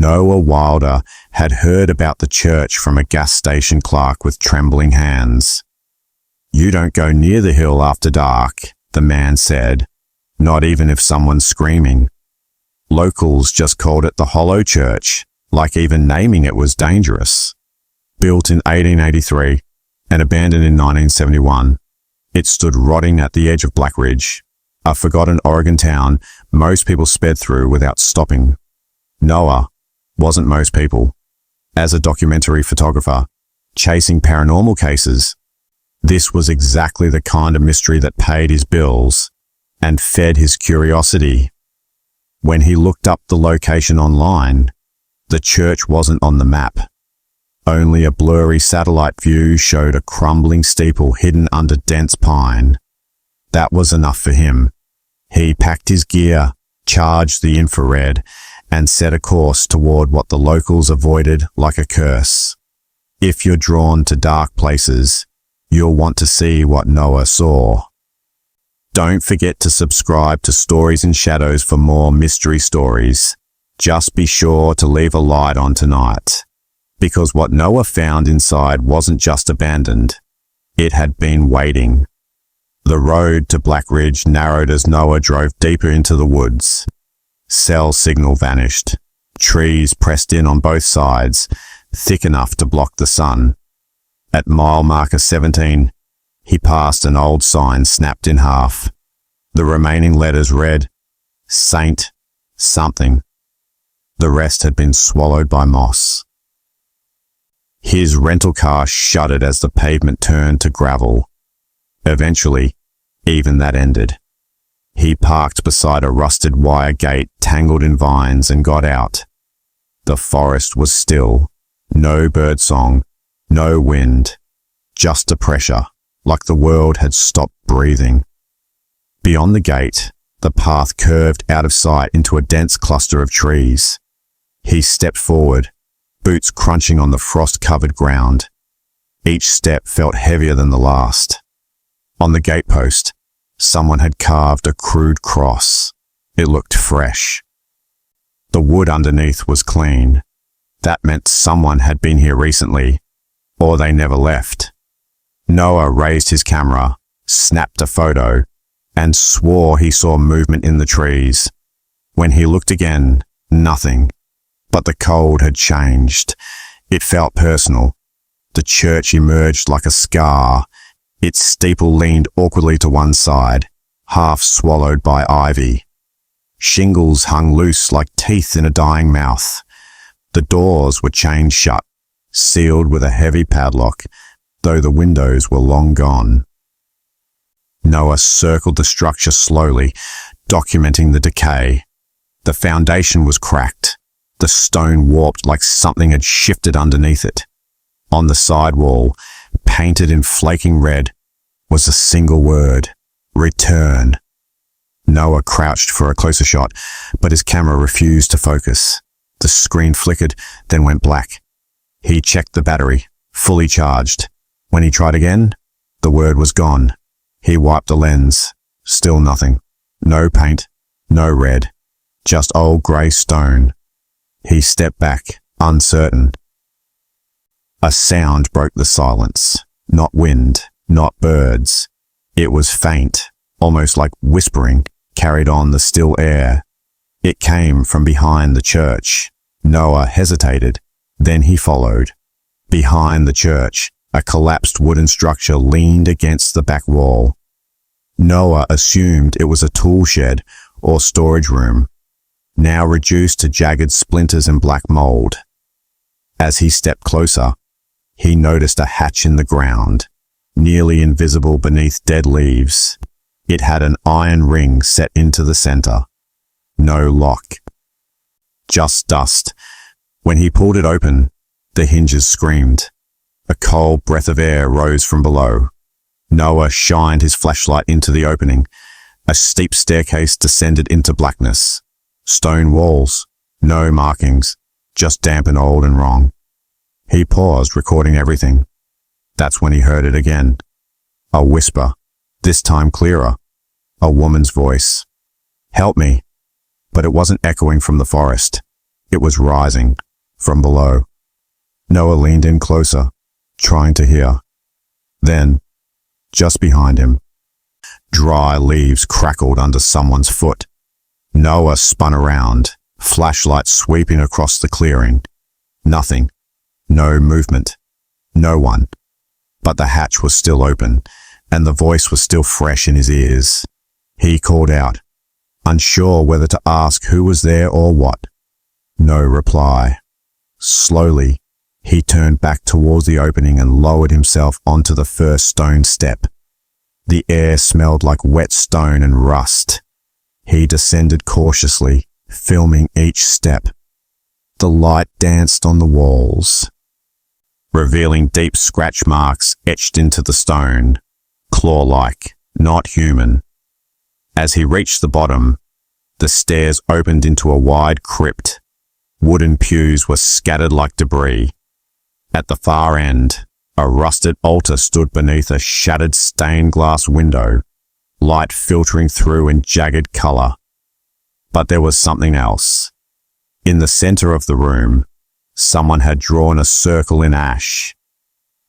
Noah Wilder had heard about the church from a gas station clerk with trembling hands. "You don't go near the hill after dark," the man said, "not even if someone's screaming." Locals just called it the Hollow Church, like even naming it was dangerous. Built in 1883 and abandoned in 1971, it stood rotting at the edge of Black Ridge, a forgotten Oregon town most people sped through without stopping. Noah wasn't most people. As a documentary photographer, chasing paranormal cases, this was exactly the kind of mystery that paid his bills and fed his curiosity. When he looked up the location online, the church wasn't on the map. Only a blurry satellite view showed a crumbling steeple hidden under dense pine. That was enough for him. He packed his gear, charged the infrared, and set a course toward what the locals avoided like a curse. If you're drawn to dark places, you'll want to see what Noah saw. Don't forget to subscribe to Stories in Shadows for more mystery stories. Just be sure to leave a light on tonight, because what Noah found inside wasn't just abandoned, it had been waiting. The road to Black Ridge narrowed as Noah drove deeper into the woods. Cell signal vanished. Trees pressed in on both sides, thick enough to block the sun. At mile marker 17, he passed an old sign snapped in half. The remaining letters read, Saint something. The rest had been swallowed by moss. His rental car shuddered as the pavement turned to gravel. Eventually, even that ended. He parked beside a rusted wire gate tangled in vines and got out. The forest was still. No birdsong, no wind, just a pressure, like the world had stopped breathing. Beyond the gate, the path curved out of sight into a dense cluster of trees. He stepped forward, boots crunching on the frost-covered ground. Each step felt heavier than the last. On the gatepost, someone had carved a crude cross. It looked fresh. The wood underneath was clean. That meant someone had been here recently, or they never left. Noah raised his camera, snapped a photo, and swore he saw movement in the trees. When he looked again, nothing. But the cold had changed. It felt personal. The church emerged like a scar. Its steeple leaned awkwardly to one side, half swallowed by ivy. Shingles hung loose like teeth in a dying mouth. The doors were chained shut, sealed with a heavy padlock, though the windows were long gone. Noah circled the structure slowly, documenting the decay. The foundation was cracked. The stone warped like something had shifted underneath it. On the side wall, painted in flaking red, was a single word: return. Noah crouched for a closer shot, but his camera refused to focus. The screen flickered, then went black. He checked the battery, fully charged. When he tried again, the word was gone. He wiped the lens. Still nothing. No paint, no red, just old grey stone. He stepped back, uncertain. A sound broke the silence. Not wind, not birds. It was faint, almost like whispering, carried on the still air. It came from behind the church. Noah hesitated, then he followed. Behind the church, a collapsed wooden structure leaned against the back wall. Noah assumed it was a tool shed or storage room, now reduced to jagged splinters and black mold. As he stepped closer, he noticed a hatch in the ground, nearly invisible beneath dead leaves. It had an iron ring set into the center. No lock. Just dust. When he pulled it open, the hinges screamed. A cold breath of air rose from below. Noah shined his flashlight into the opening. A steep staircase descended into blackness. Stone walls, no markings, just damp and old and wrong. He paused, recording everything. That's when he heard it again. A whisper, this time clearer. A woman's voice. Help me. But it wasn't echoing from the forest. It was rising from below. Noah leaned in closer, trying to hear. Then, just behind him, dry leaves crackled under someone's foot. Noah spun around, flashlight sweeping across the clearing. Nothing. No movement. No one. But the hatch was still open, and the voice was still fresh in his ears. He called out, unsure whether to ask who was there or what. No reply. Slowly, he turned back towards the opening and lowered himself onto the first stone step. The air smelled like wet stone and rust. He descended cautiously, filming each step. The light danced on the walls, revealing deep scratch marks etched into the stone, claw-like, not human. As he reached the bottom, the stairs opened into a wide crypt. Wooden pews were scattered like debris. At the far end, a rusted altar stood beneath a shattered stained glass window, light filtering through in jagged color. But there was something else. In the center of the room, someone had drawn a circle in ash,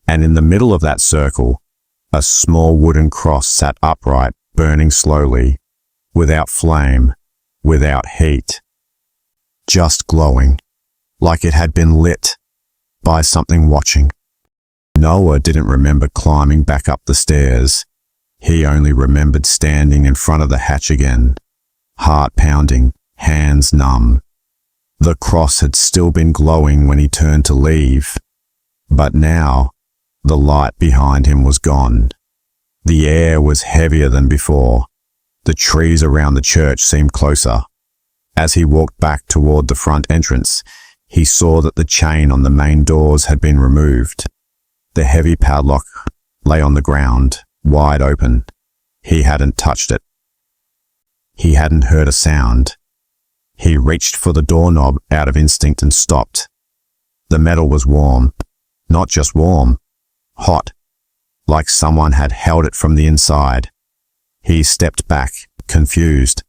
and in the middle of that circle, a small wooden cross sat upright, burning slowly, without flame, without heat, just glowing, like it had been lit by something watching. Noah didn't remember climbing back up the stairs. He only remembered standing in front of the hatch again, heart pounding, hands numb. The cross had still been glowing when he turned to leave, but now the light behind him was gone. The air was heavier than before. The trees around the church seemed closer. As he walked back toward the front entrance, he saw that the chain on the main doors had been removed. The heavy padlock lay on the ground, wide open. He hadn't touched it. He hadn't heard a sound. He reached for the doorknob out of instinct and stopped. The metal was warm. Not just warm, hot, like someone had held it from the inside. He stepped back, confused.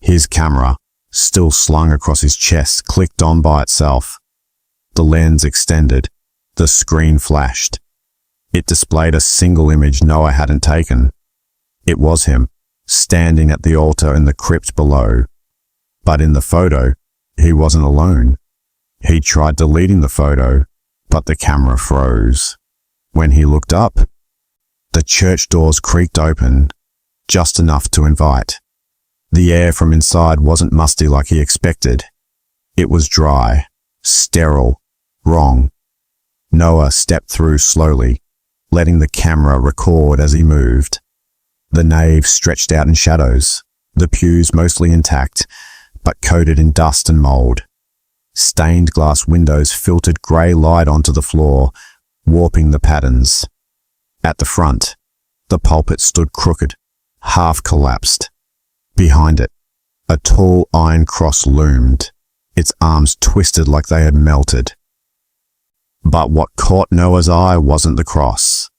His camera, still slung across his chest, clicked on by itself. The lens extended. The screen flashed. It displayed a single image Noah hadn't taken. It was him, standing at the altar in the crypt below. But in the photo, he wasn't alone. He tried deleting the photo, but the camera froze. When he looked up, the church doors creaked open, just enough to invite. The air from inside wasn't musty like he expected. It was dry, sterile, wrong. Noah stepped through slowly, letting the camera record as he moved. The nave stretched out in shadows, the pews mostly intact, but coated in dust and mold. Stained glass windows filtered grey light onto the floor, warping the patterns. At the front, the pulpit stood crooked, half collapsed. Behind it, a tall iron cross loomed, its arms twisted like they had melted. But what caught Noah's eye wasn't the cross.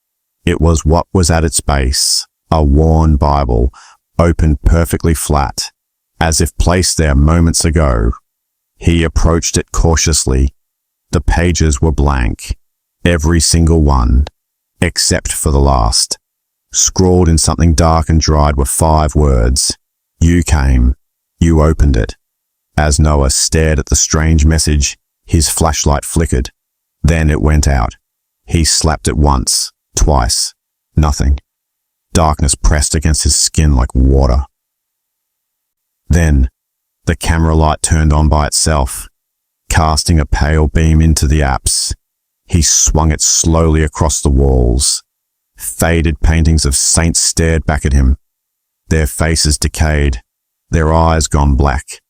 It was what was at its base, a worn Bible, opened perfectly flat, as if placed there moments ago. He approached it cautiously. The pages were blank, every single one, except for the last. Scrawled in something dark and dried were 5 words. You came. You opened it. As Noah stared at the strange message, his flashlight flickered. Then it went out. He slapped it once, twice. Nothing. Darkness pressed against his skin like water. Then, the camera light turned on by itself, casting a pale beam into the apse. He swung it slowly across the walls. Faded paintings of saints stared back at him, their faces decayed, their eyes gone black.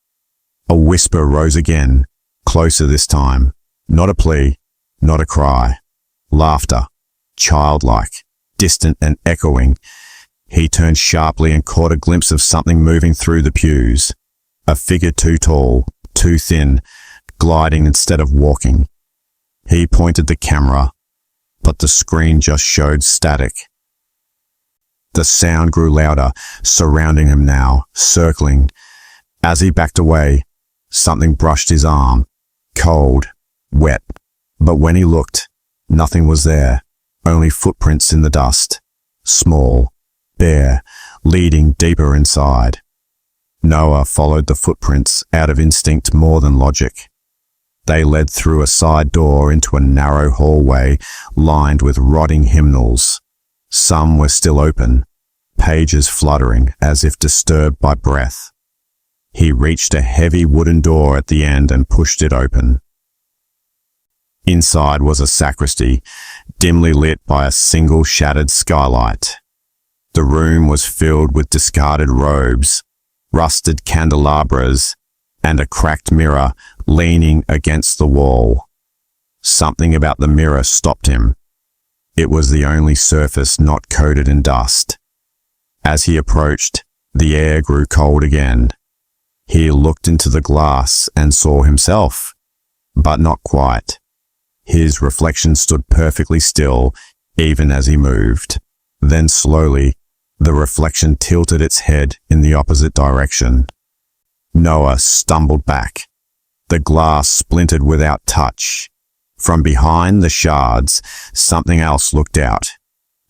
A whisper rose again, closer this time. Not a plea, not a cry. Laughter, childlike, distant and echoing. He turned sharply and caught a glimpse of something moving through the pews. A figure too tall, too thin, gliding instead of walking. He pointed the camera, but the screen just showed static. The sound grew louder, surrounding him now, circling. As he backed away, something brushed his arm, Cold, wet, but when he looked, nothing was there, only footprints in the dust, small, bare, leading deeper inside. Noah followed the footprints out of instinct more than logic. They led through a side door into a narrow hallway lined with rotting hymnals. Some were still open, pages fluttering as if disturbed by breath. He reached a heavy wooden door at the end and pushed it open. Inside was a sacristy, dimly lit by a single shattered skylight. The room was filled with discarded robes, rusted candelabras, and a cracked mirror leaning against the wall. Something about the mirror stopped him. It was the only surface not coated in dust. As he approached, the air grew cold again. He looked into the glass and saw himself, but not quite. His reflection stood perfectly still, even as he moved. Then slowly, the reflection tilted its head in the opposite direction. Noah stumbled back. The glass splintered without touch. From behind the shards, something else looked out.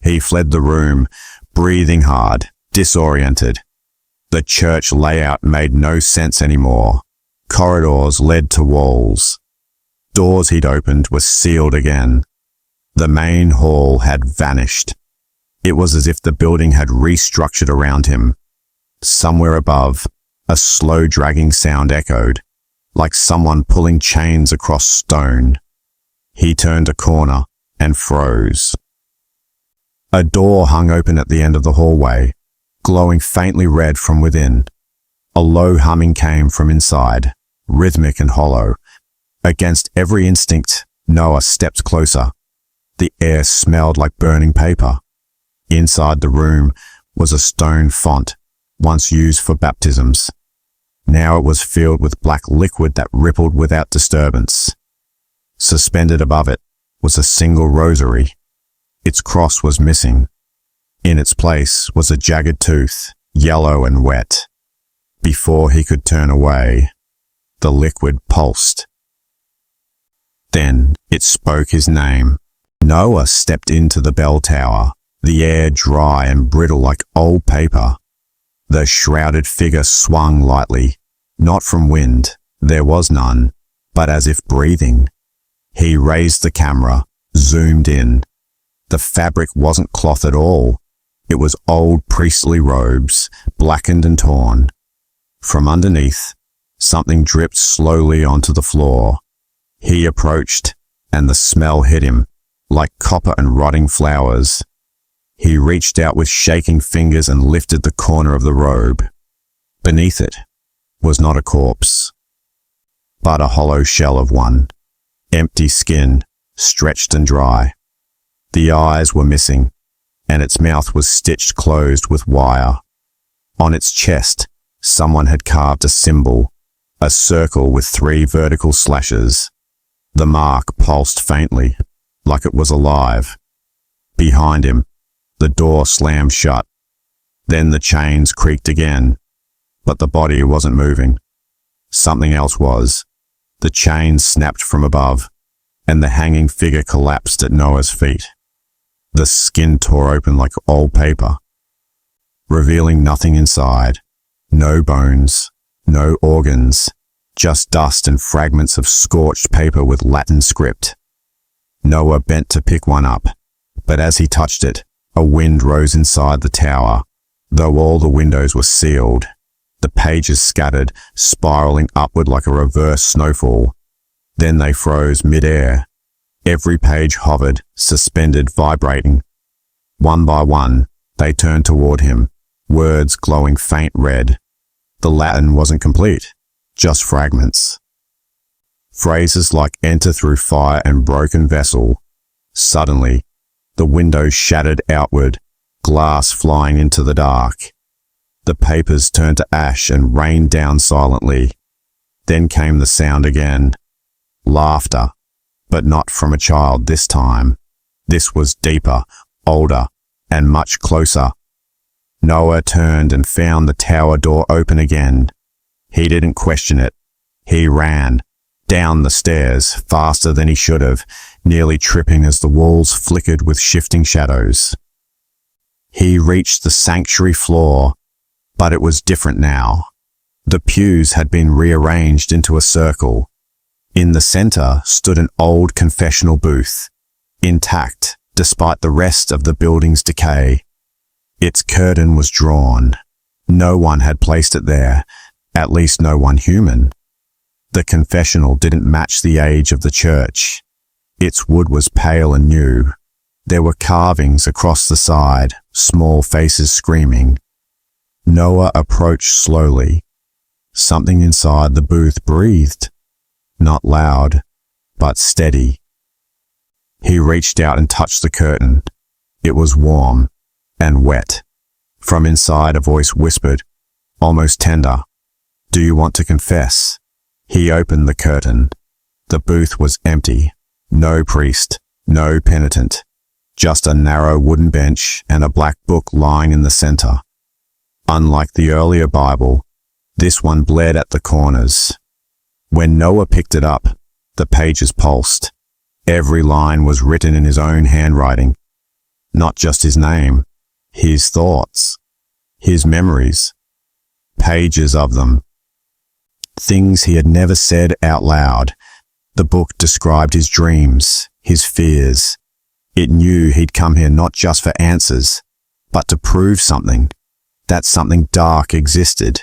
He fled the room, breathing hard, disoriented. The church layout made no sense anymore. Corridors led to walls. Doors he'd opened were sealed again. The main hall had vanished. It was as if the building had restructured around him. Somewhere above, a slow dragging sound echoed, like someone pulling chains across stone. He turned a corner and froze. A door hung open at the end of the hallway, glowing faintly red from within. A low humming came from inside, rhythmic and hollow. Against every instinct, Noah stepped closer. The air smelled like burning paper. Inside the room was a stone font, once used for baptisms. Now it was filled with black liquid that rippled without disturbance. Suspended above it was a single rosary. Its cross was missing. In its place was a jagged tooth, yellow and wet. Before he could turn away, the liquid pulsed. Then it spoke his name. Noah stepped into the bell tower, the air dry and brittle like old paper. The shrouded figure swung lightly, not from wind, there was none, but as if breathing. He raised the camera, zoomed in. The fabric wasn't cloth at all. It was old priestly robes, blackened and torn. From underneath, something dripped slowly onto the floor. He approached, and the smell hit him, like copper and rotting flowers. He reached out with shaking fingers and lifted the corner of the robe. Beneath it was not a corpse, but a hollow shell of one, empty skin, stretched and dry. The eyes were missing, and its mouth was stitched closed with wire. On its chest, someone had carved a symbol, a circle with 3 vertical slashes. The mark pulsed faintly, like it was alive. Behind him, the door slammed shut. Then the chains creaked again, but the body wasn't moving. Something else was. The chains snapped from above, and the hanging figure collapsed at Noah's feet. The skin tore open like old paper, revealing nothing inside. No bones, no organs, just dust and fragments of scorched paper with Latin script. Noah bent to pick one up, but as he touched it, a wind rose inside the tower. Though all the windows were sealed, the pages scattered, spiraling upward like a reverse snowfall. Then they froze mid-air. Every page hovered, suspended, vibrating. One by one, they turned toward him, words glowing faint red. The Latin wasn't complete, just fragments. Phrases like enter through fire and broken vessel. Suddenly, the windows shattered outward, glass flying into the dark. The papers turned to ash and rained down silently. Then came the sound again. Laughter, but not from a child this time. This was deeper, older, and much closer. Noah turned and found the tower door open again. He didn't question it. He ran, down the stairs, faster than he should have, nearly tripping as the walls flickered with shifting shadows. He reached the sanctuary floor, but it was different now. The pews had been rearranged into a circle. In the center stood an old confessional booth, intact despite the rest of the building's decay. Its curtain was drawn. No one had placed it there, at least no one human. The confessional didn't match the age of the church. Its wood was pale and new. There were carvings across the side, small faces screaming. Noah approached slowly. Something inside the booth breathed. Not loud, but steady. He reached out and touched the curtain. It was warm and wet. From inside, a voice whispered, almost tender, "Do you want to confess?" He opened the curtain. The booth was empty. No priest, no penitent. Just a narrow wooden bench and a black book lying in the center. Unlike the earlier Bible, this one bled at the corners. When Noah picked it up, the pages pulsed. Every line was written in his own handwriting. Not just his name, his thoughts, his memories. Pages of them. Things he had never said out loud. The book described his dreams, his fears. It knew he'd come here not just for answers, but to prove something. That something dark existed.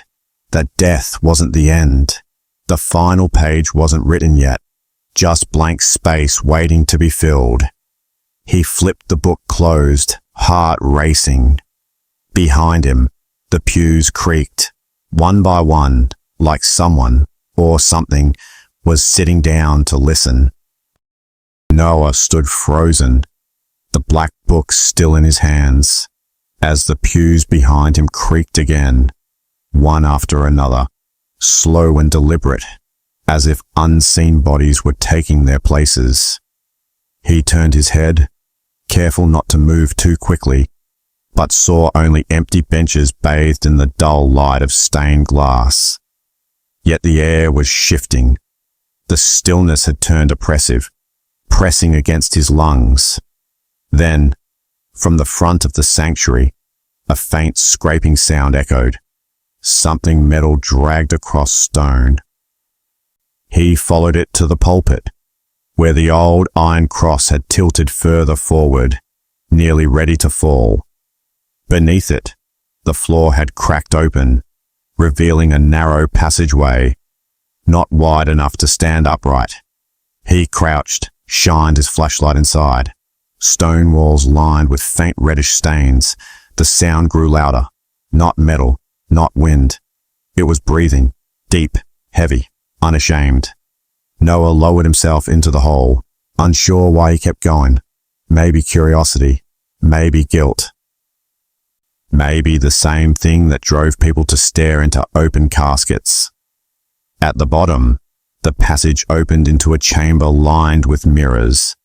That death wasn't the end. The final page wasn't written yet. Just blank space waiting to be filled. He flipped the book closed, heart racing. Behind him, the pews creaked, one by one, like someone, or something, was sitting down to listen. Noah stood frozen, the black book still in his hands, as the pews behind him creaked again, one after another, slow and deliberate, as if unseen bodies were taking their places. He turned his head, careful not to move too quickly, but saw only empty benches bathed in the dull light of stained glass. Yet the air was shifting. The stillness had turned oppressive, pressing against his lungs. Then, from the front of the sanctuary, a faint scraping sound echoed. Something metal dragged across stone. He followed it to the pulpit, where the old iron cross had tilted further forward, nearly ready to fall. Beneath it, the floor had cracked open, revealing a narrow passageway, not wide enough to stand upright. He crouched, shined his flashlight inside. Stone walls lined with faint reddish stains. The sound grew louder. Not metal, not wind. It was breathing, deep, heavy, unashamed. Noah lowered himself into the hole, unsure why he kept going. Maybe curiosity, maybe guilt. Maybe the same thing that drove people to stare into open caskets. At the bottom, the passage opened into a chamber lined with mirrors,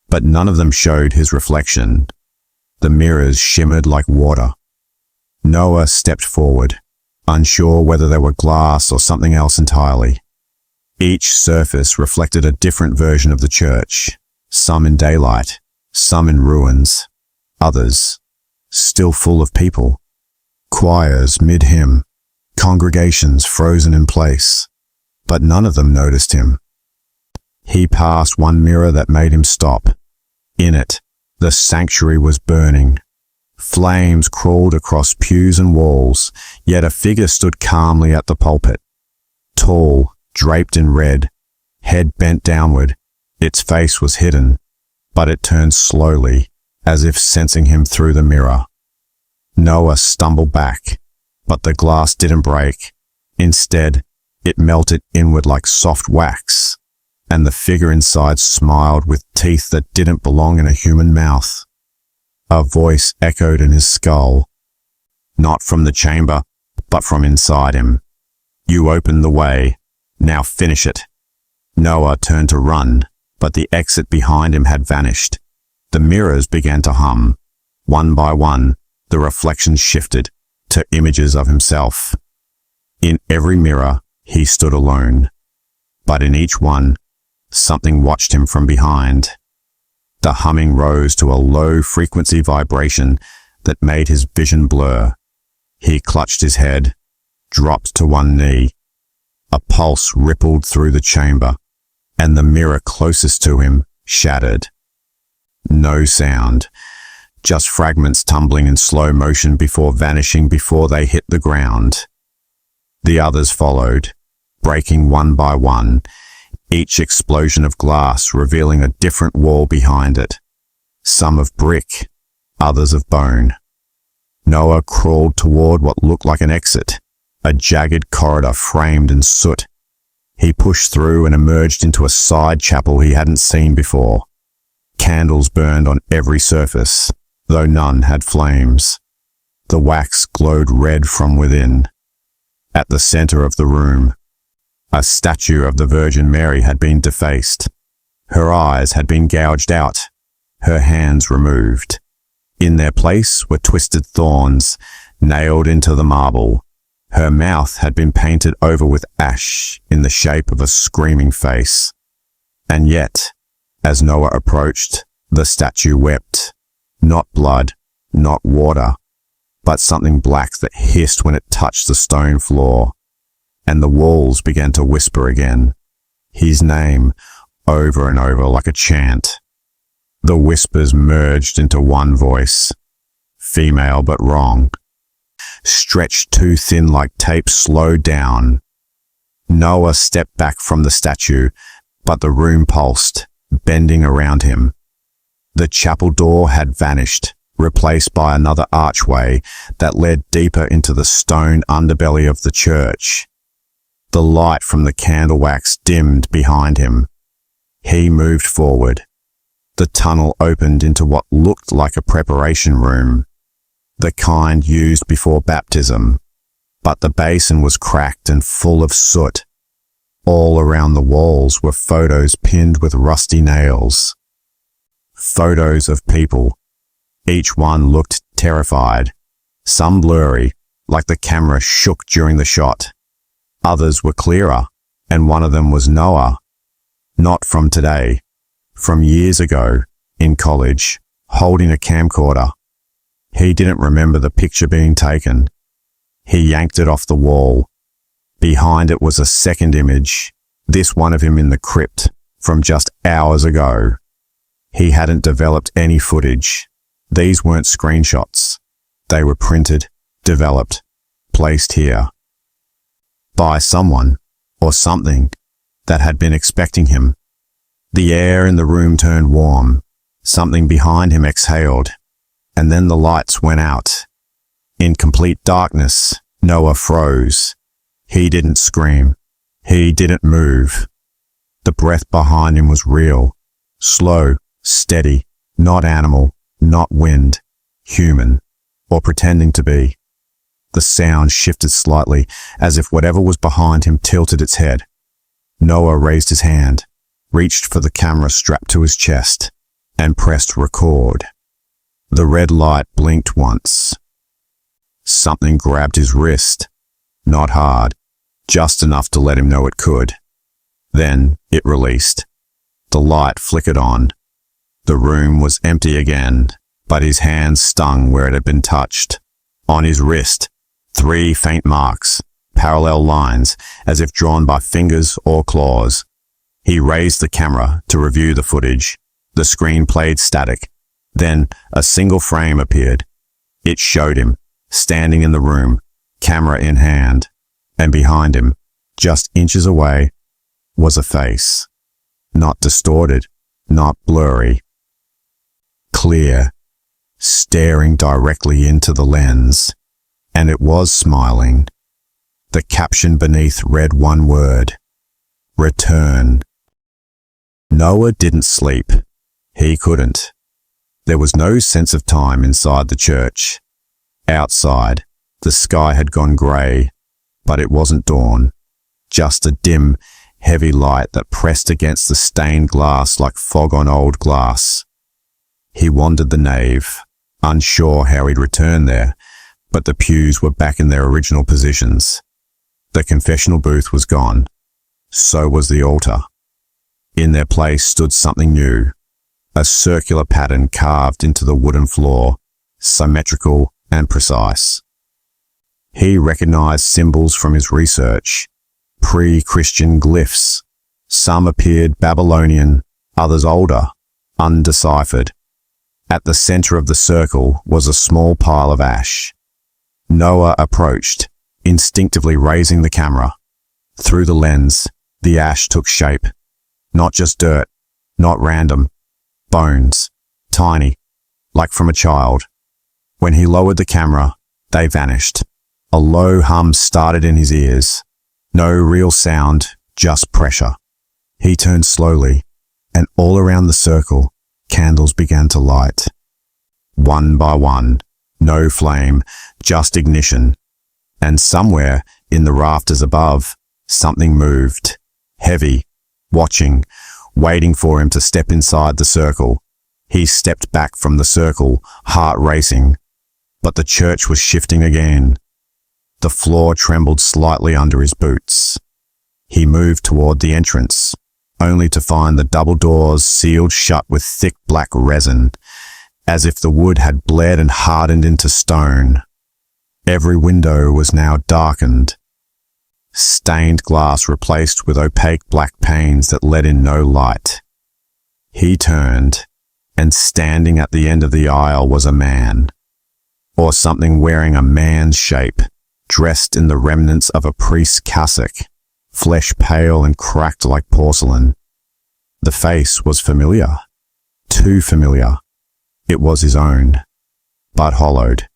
but none of them showed his reflection. The mirrors shimmered like water. Noah stepped forward, unsure whether they were glass or something else entirely. Each surface reflected a different version of the church, some in daylight, some in ruins, others still full of people. Choirs mid-hymn, congregations frozen in place, but none of them noticed him. He passed one mirror that made him stop. In it, the sanctuary was burning. Flames crawled across pews and walls, yet a figure stood calmly at the pulpit. Tall, draped in red, head bent downward. Its face was hidden, but it turned slowly, as if sensing him through the mirror. Noah stumbled back, but the glass didn't break. Instead, it melted inward like soft wax, and the figure inside smiled with teeth that didn't belong in a human mouth. A voice echoed in his skull, not from the chamber, but from inside him. "You opened the way. Now finish it." Noah turned to run, but the exit behind him had vanished. The mirrors began to hum. One by one, the reflections shifted to images of himself. In every mirror, he stood alone. but in each one, something watched him from behind. The humming rose to a low-frequency vibration that made his vision blur. He clutched his head, dropped to one knee. A pulse rippled through the chamber, and the mirror closest to him shattered. No sound, just fragments tumbling in slow motion before vanishing before they hit the ground. The others followed, breaking one by one, each explosion of glass revealing a different wall behind it, some of brick, others of bone. Noah crawled toward what looked like an exit, a jagged corridor framed in soot. He pushed through and emerged into a side chapel he hadn't seen before. Candles burned on every surface, though none had flames. The wax glowed red from within. At the center of the room, a statue of the Virgin Mary had been defaced. Her eyes had been gouged out, her hands removed. In their place were twisted thorns, nailed into the marble. Her mouth had been painted over with ash in the shape of a screaming face. And yet, as Noah approached, the statue wept. Not blood, not water, but something black that hissed when it touched the stone floor. And the walls began to whisper again, his name, over and over like a chant. The whispers merged into one voice, female but wrong. Stretched too thin like tape, slowed down. Noah stepped back from the statue, but the room pulsed, bending around him. The chapel door had vanished, replaced by another archway that led deeper into the stone underbelly of the church. The light from the candle wax dimmed behind him. He moved forward. The tunnel opened into what looked like a preparation room, the kind used before baptism, but the basin was cracked and full of soot. All around the walls were photos pinned with rusty nails. Photos of people. Each one looked terrified, some blurry, like the camera shook during the shot. Others were clearer, and one of them was Noah. Not from today, from years ago, in college, holding a camcorder. He didn't remember the picture being taken. He yanked it off the wall. Behind it was a second image, this one of him in the crypt, from just hours ago. He hadn't developed any footage. These weren't screenshots. They were printed, developed, placed here. By someone, or something, that had been expecting him. The air in the room turned warm. Something behind him exhaled. And then the lights went out. In complete darkness, Noah froze. He didn't scream. He didn't move. The breath behind him was real, slow, steady, not animal, not wind, human, or pretending to be. The sound shifted slightly, as if whatever was behind him tilted its head. Noah raised his hand, reached for the camera strapped to his chest, and pressed record. The red light blinked once. Something grabbed his wrist. Not hard, just enough to let him know it could. Then it released. The light flickered on. The room was empty again, but his hand stung where it had been touched. On his wrist, 3 faint marks, parallel lines, as if drawn by fingers or claws. He raised the camera to review the footage. The screen played static. Then a single frame appeared. It showed him, standing in the room, camera in hand, and behind him, just inches away, was a face. Not distorted, not blurry. Clear, staring directly into the lens, and it was smiling. The caption beneath read one word: return. Noah didn't sleep. He couldn't. There was no sense of time inside the church. Outside, the sky had gone grey, but it wasn't dawn. Just a dim, heavy light that pressed against the stained glass like fog on old glass. He wandered the nave, unsure how he'd return there, but the pews were back in their original positions. The confessional booth was gone. So was the altar. In their place stood something new, a circular pattern carved into the wooden floor, symmetrical and precise. He recognized symbols from his research, pre-Christian glyphs. Some appeared Babylonian, others older, undeciphered. At the center of the circle was a small pile of ash. Noah approached, instinctively raising the camera. Through the lens, the ash took shape. Not just dirt, not random. Bones, tiny, like from a child. When he lowered the camera, they vanished. A low hum started in his ears. No real sound, just pressure. He turned slowly, and all around the circle, candles began to light. One by one, no flame, just ignition. And somewhere, in the rafters above, something moved. Heavy, watching, waiting for him to step inside the circle. He stepped back from the circle, heart racing. But the church was shifting again. The floor trembled slightly under his boots. He moved toward the entrance, only to find the double doors sealed shut with thick black resin, as if the wood had bled and hardened into stone. Every window was now darkened. Stained glass replaced with opaque black panes that let in no light. He turned, and standing at the end of the aisle was a man, or something wearing a man's shape, dressed in the remnants of a priest's cassock, flesh pale and cracked like porcelain. The face was familiar, too familiar. It was his own, but hollowed.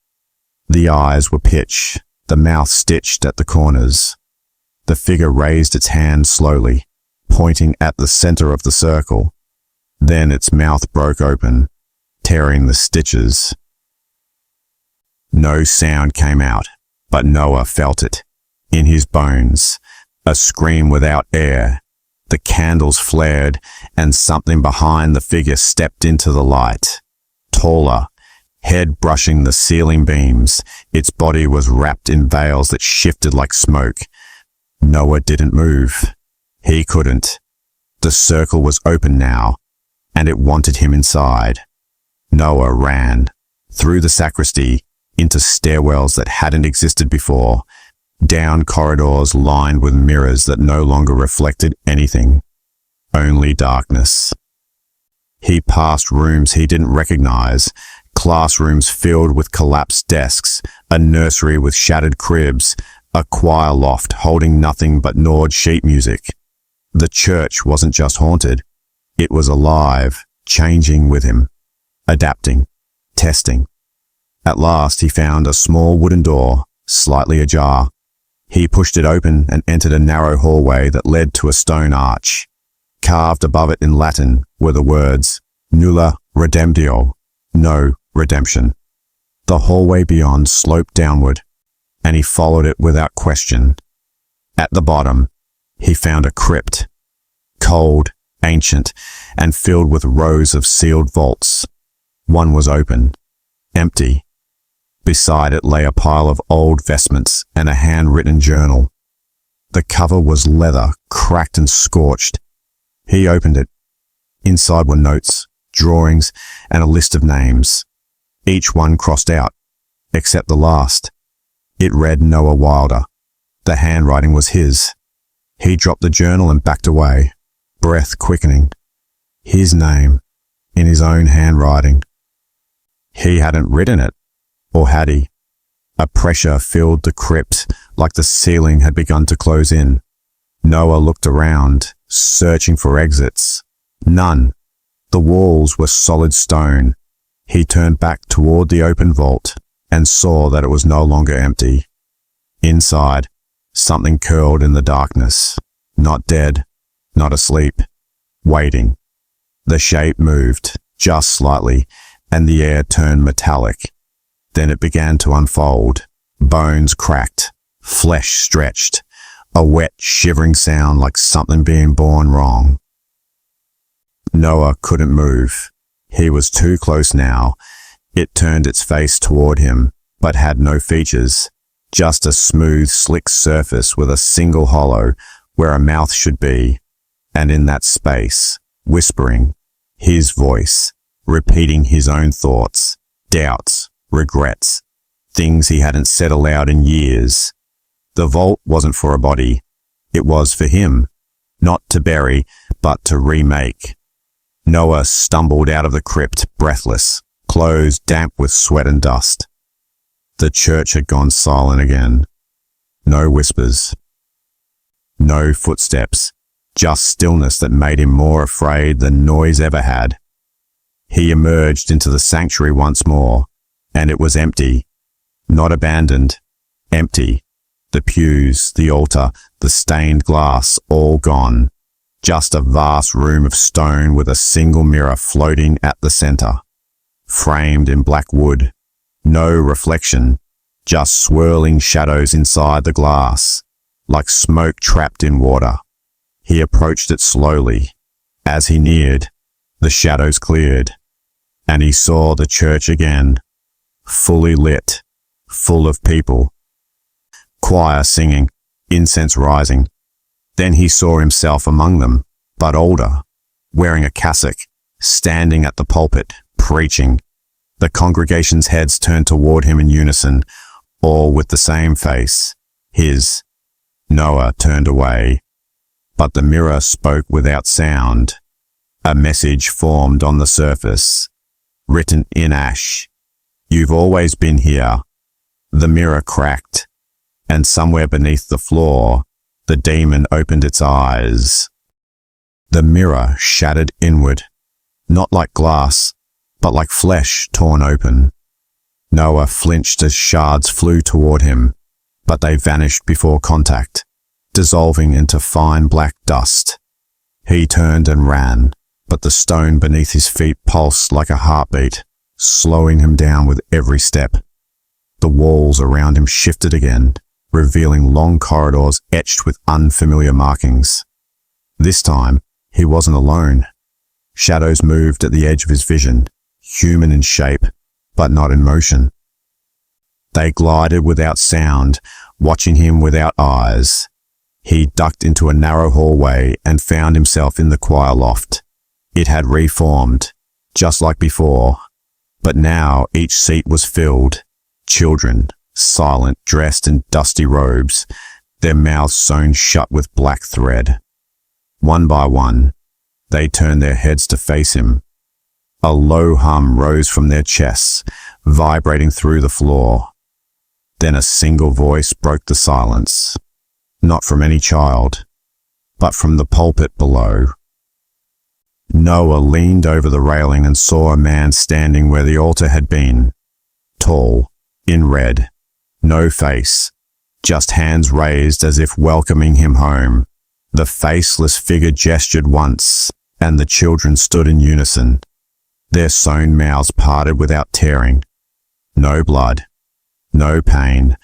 The eyes were pitch, the mouth stitched at the corners. The figure raised its hand slowly, pointing at the center of the circle. Then its mouth broke open, tearing the stitches. No sound came out, but Noah felt it. In his bones, a scream without air. The candles flared, and something behind the figure stepped into the light. Taller, head brushing the ceiling beams, its body was wrapped in veils that shifted like smoke. Noah didn't move. He couldn't. The circle was open now, and it wanted him inside. Noah ran, through the sacristy, into stairwells that hadn't existed before, down corridors lined with mirrors that no longer reflected anything, only darkness. He passed rooms he didn't recognize, classrooms filled with collapsed desks, a nursery with shattered cribs, a choir loft holding nothing but gnawed sheet music. The church wasn't just haunted, it was alive, changing with him, adapting, testing. At last he found a small wooden door, slightly ajar. He pushed it open and entered a narrow hallway that led to a stone arch. Carved above it in Latin were the words, "Nulla redemptio," no redemption. The hallway beyond sloped downward, and he followed it without question. At the bottom, he found a crypt, cold, ancient, and filled with rows of sealed vaults. One was open, empty. Beside it lay a pile of old vestments and a handwritten journal. The cover was leather, cracked and scorched. He opened it. Inside were notes, drawings, and a list of names. Each one crossed out, except the last. It read Noah Wilder. The handwriting was his. He dropped the journal and backed away, breath quickening. His name, in his own handwriting. He hadn't written it, or had he? A pressure filled the crypt, like the ceiling had begun to close in. Noah looked around, searching for exits. None. The walls were solid stone. He turned back toward the open vault and saw that it was no longer empty. Inside, something curled in the darkness. Not dead, not asleep, waiting. The shape moved, just slightly, and the air turned metallic. Then it began to unfold. Bones cracked, flesh stretched, a wet, shivering sound like something being born wrong. Noah couldn't move. He was too close now. It turned its face toward him, but had no features, just a smooth, slick surface with a single hollow, where a mouth should be, and in that space, whispering, his voice, repeating his own thoughts, doubts, regrets, things he hadn't said aloud in years. The vault wasn't for a body. It was for him, not to bury, but to remake. Noah stumbled out of the crypt, breathless, clothes damp with sweat and dust. The church had gone silent again. No whispers. No footsteps. Just stillness that made him more afraid than noise ever had. He emerged into the sanctuary once more, and it was empty. Not abandoned. Empty. The pews, the altar, the stained glass, all gone. Just a vast room of stone with a single mirror floating at the center. Framed in black wood. No reflection. Just swirling shadows inside the glass, like smoke trapped in water. He approached it slowly. As he neared, the shadows cleared, and he saw the church again, fully lit, full of people. Choir singing, incense rising. Then he saw himself among them, but older, wearing a cassock, standing at the pulpit, preaching. The congregation's heads turned toward him in unison, all with the same face, his. Noah turned away, but the mirror spoke without sound. A message formed on the surface, written in ash. You've always been here. The mirror cracked, and somewhere beneath the floor, the demon opened its eyes. The mirror shattered inward, not like glass, but like flesh torn open. Noah flinched as shards flew toward him, but they vanished before contact, dissolving into fine black dust. He turned and ran, but the stone beneath his feet pulsed like a heartbeat, slowing him down with every step. The walls around him shifted again, revealing long corridors etched with unfamiliar markings. This time, he wasn't alone. Shadows moved at the edge of his vision, human in shape, but not in motion. They glided without sound, watching him without eyes. He ducked into a narrow hallway and found himself in the choir loft. It had reformed, just like before, but now each seat was filled. Children, silent, dressed in dusty robes, their mouths sewn shut with black thread. One by one, they turned their heads to face him. A low hum rose from their chests, vibrating through the floor. Then a single voice broke the silence, not from any child, but from the pulpit below. Noah leaned over the railing and saw a man standing where the altar had been, tall, in red, no face, just hands raised as if welcoming him home. The faceless figure gestured once, and the children stood in unison. Their sewn mouths parted without tearing. No blood, no pain,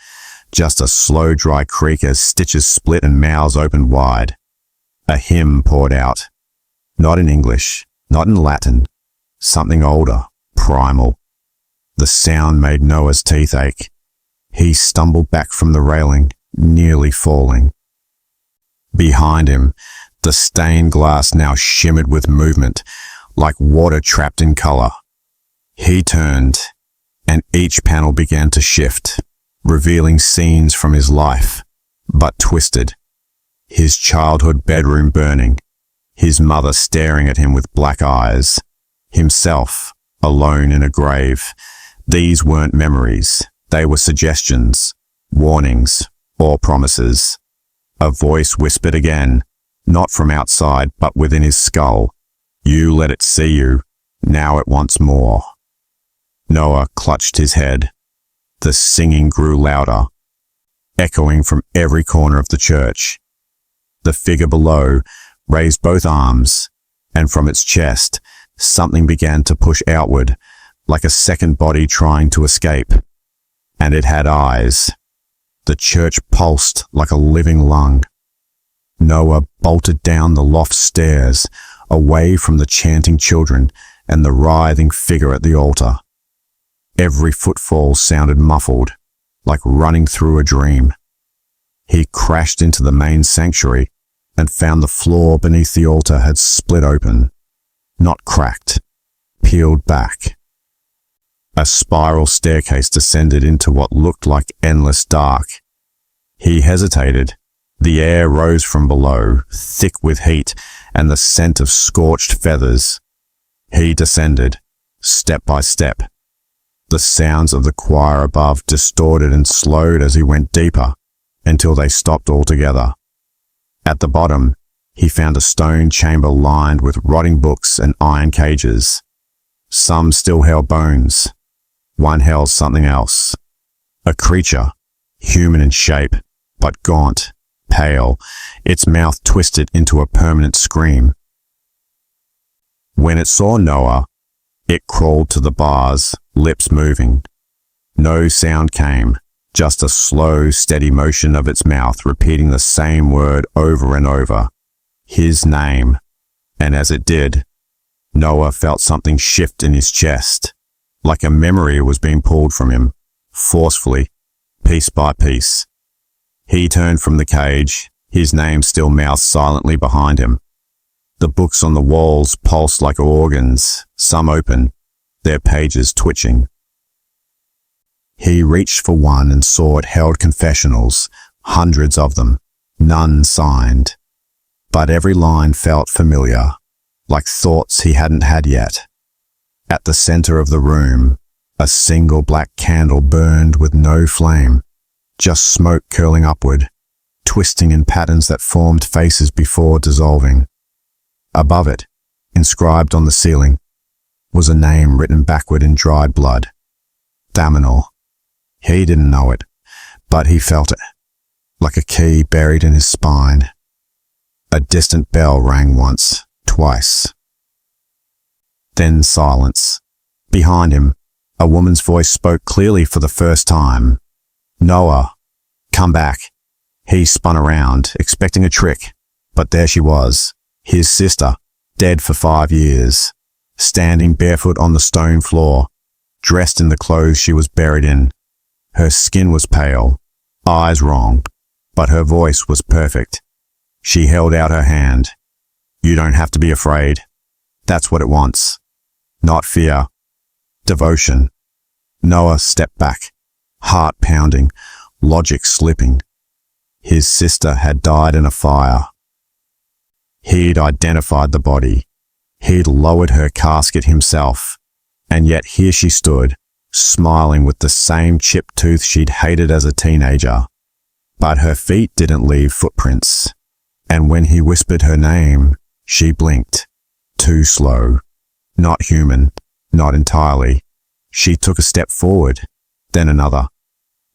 just a slow dry creak as stitches split and mouths opened wide. A hymn poured out. Not in English, not in Latin, something older, primal. The sound made Noah's teeth ache. He stumbled back from the railing, nearly falling. Behind him, the stained glass now shimmered with movement, like water trapped in color. He turned, and each panel began to shift, revealing scenes from his life, but twisted. His childhood bedroom burning, his mother staring at him with black eyes, himself alone in a grave. These weren't memories, they were suggestions, warnings, or promises. A voice whispered again, not from outside but within his skull. You let it see you, now it wants more. Noah clutched his head. The singing grew louder, echoing from every corner of the church. The figure below raised both arms, and from its chest, something began to push outward, like a second body trying to escape. And it had eyes. The church pulsed like a living lung. Noah bolted down the loft stairs, away from the chanting children and the writhing figure at the altar. Every footfall sounded muffled, like running through a dream. He crashed into the main sanctuary, and found the floor beneath the altar had split open, not cracked, peeled back. A spiral staircase descended into what looked like endless dark. He hesitated. The air rose from below, thick with heat and the scent of scorched feathers. He descended, step by step. The sounds of the choir above distorted and slowed as he went deeper, until they stopped altogether. At the bottom, he found a stone chamber lined with rotting books and iron cages. Some still held bones. One held something else. A creature, human in shape, but gaunt, pale, its mouth twisted into a permanent scream. When it saw Noah, it crawled to the bars, lips moving. No sound came, just a slow, steady motion of its mouth repeating the same word over and over. His name. And as it did, Noah felt something shift in his chest, like a memory was being pulled from him, forcefully, piece by piece. He turned from the cage, his name still mouthed silently behind him. The books on the walls pulsed like organs, some open, their pages twitching. He reached for one and saw it held confessionals, hundreds of them, none signed. But every line felt familiar, like thoughts he hadn't had yet. At the center of the room, a single black candle burned with no flame, just smoke curling upward, twisting in patterns that formed faces before dissolving. Above it, inscribed on the ceiling, was a name written backward in dried blood. Daminal. He didn't know it, but he felt it, like a key buried in his spine. A distant bell rang once, twice. Then silence. Behind him, a woman's voice spoke clearly for the first time. Noah, come back. He spun around, expecting a trick, but there she was, his sister, dead for 5 years, standing barefoot on the stone floor, dressed in the clothes she was buried in. Her skin was pale, eyes wrong, but her voice was perfect. She held out her hand. You don't have to be afraid. That's what it wants. Not fear. Devotion. Noah stepped back, heart pounding, logic slipping. His sister had died in a fire. He'd identified the body. He'd lowered her casket himself. And yet here she stood, smiling with the same chipped tooth she'd hated as a teenager. But her feet didn't leave footprints. And when he whispered her name, she blinked. Too slow. Not human. Not entirely. She took a step forward, then another.